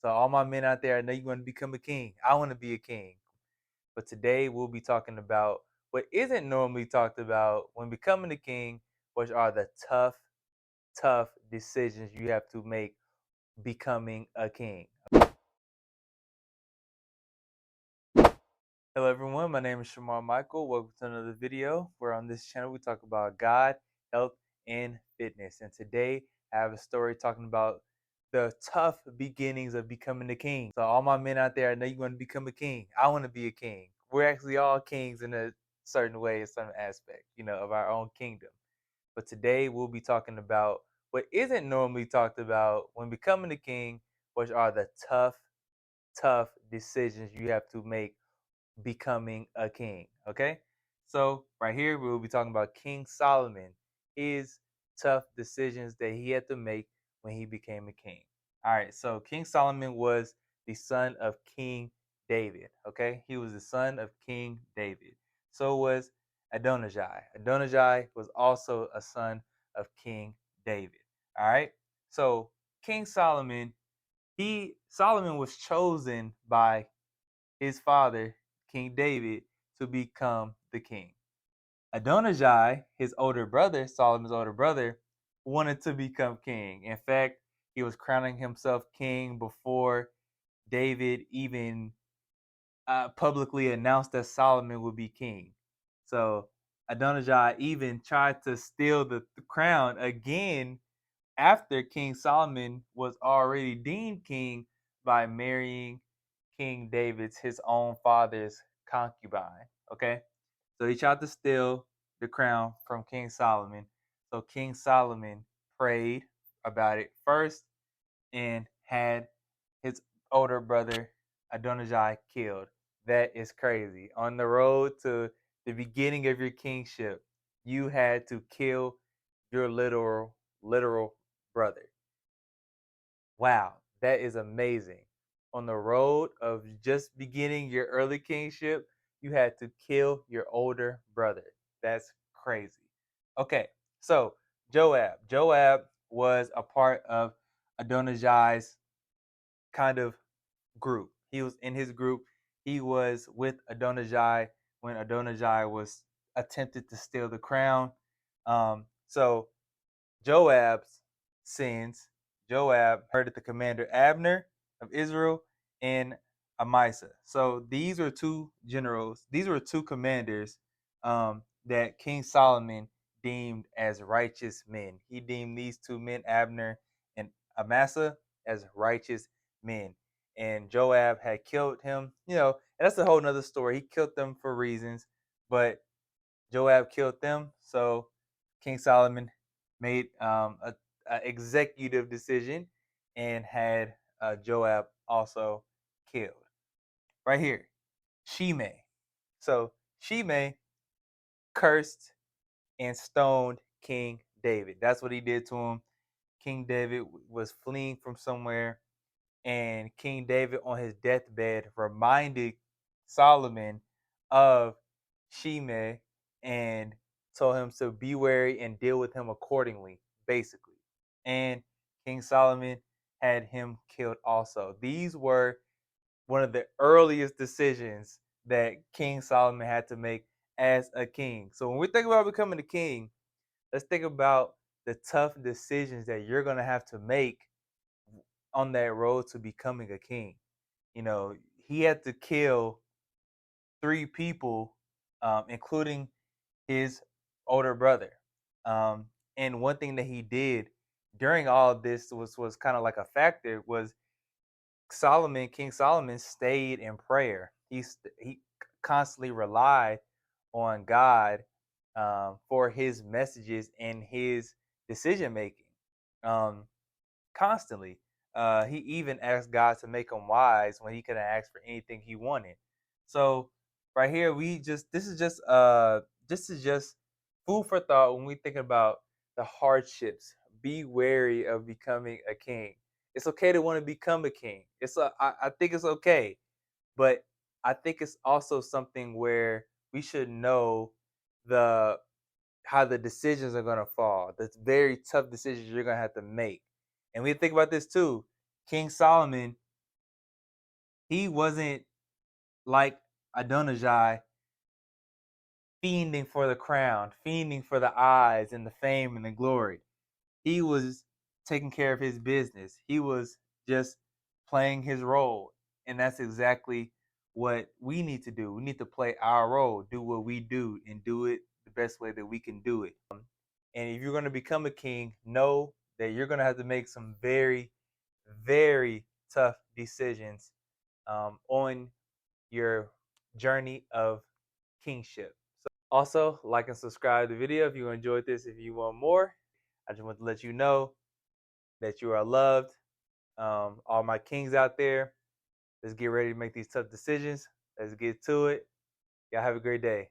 So all my men out there, I know you want to become a king. I want to be a king. But today we'll be talking about what isn't normally talked about when becoming a king, which are the tough decisions you have to make becoming a king. Hello everyone, my name is Shamar Michael. Welcome to another video where on this channel we talk about God, health, and fitness. And today I have a story talking about the tough beginnings of becoming a king. So all my men out there, I know you want to become a king. I want to be a king. We're actually all kings in a certain way, a certain aspect, of our own kingdom. But today we'll be talking about what isn't normally talked about when becoming a king, which are the tough decisions you have to make becoming a king. Okay, so right here we will be talking about King Solomon, his tough decisions that he had to make when he became a king. All right, so King Solomon was the son of King David. Okay, he was the son of King David. So was Adonijah. Adonijah was also a son of King David. All right, so King Solomon, Solomon was chosen by his father, King David, to become the king. Adonijah, his older brother, Solomon's older brother, wanted to become king. In fact, he was crowning himself king before David even publicly announced that Solomon would be king. So Adonijah even tried to steal the crown again after King Solomon was already deemed king by marrying King David's, his own father's concubine. Okay, so he tried to steal the crown from King Solomon. So King Solomon prayed about it first and had his older brother Adonijah killed. That is crazy. On the road to the beginning of your kingship, you had to kill your literal brother. Wow, that is amazing. On the road of just beginning your early kingship, you had to kill your older brother. That's crazy. Okay, so Joab. Joab was a part of Adonijah's kind of group. He was in his group. He was with Adonijah when Adonijah was attempted to steal the crown. So Joab's sins. Joab murdered the commander Abner of Israel and Amasa. So these were two generals. These were two commanders that King Solomon deemed as righteous men. He deemed these two men, Abner and Amasa, as righteous men. And Joab had killed him. And that's a whole nother story. He killed them for reasons, but Joab killed them. So King Solomon made a executive decision and had Joab also killed. Right here, Shimei. So Shimei cursed and stoned King David. That's what he did to him. King David was fleeing from somewhere, and King David on his deathbed reminded Solomon of Shimei and told him to be wary and deal with him accordingly, basically. And King Solomon had him killed also. These were one of the earliest decisions that King Solomon had to make as a king. So when we think about becoming a king, let's think about the tough decisions that you're going to have to make on that road to becoming a king. He had to kill three people, including his older brother. And one thing that he did during all of this was kind of like a factor was King Solomon stayed in prayer. He constantly relied on God for his messages and his decision making. Um, Constantly. He even asked God to make him wise when he could have asked for anything he wanted. So right here, this is just food for thought when we think about the hardships. Be wary of becoming a king. It's okay to want to become a king. I think it's okay, but I think it's also something where we should know the how the decisions are gonna fall. That's very tough decisions you're gonna have to make. And we think about this too. King Solomon He wasn't like Adonijah fiending for the crown, fiending for the eyes and the fame and the glory. He was taking care of his business. He was just playing his role. And that's exactly what we need to do. We need to play our role, do what we do, and do it the best way that we can do it. And if you're going to become a king, know that you're going to have to make some very, very tough decisions on your journey of kingship. So also, like and subscribe to the video if you enjoyed this. If you want more, I just want to let you know that you are loved. All my kings out there, let's get ready to make these tough decisions. Let's get to it. Y'all have a great day.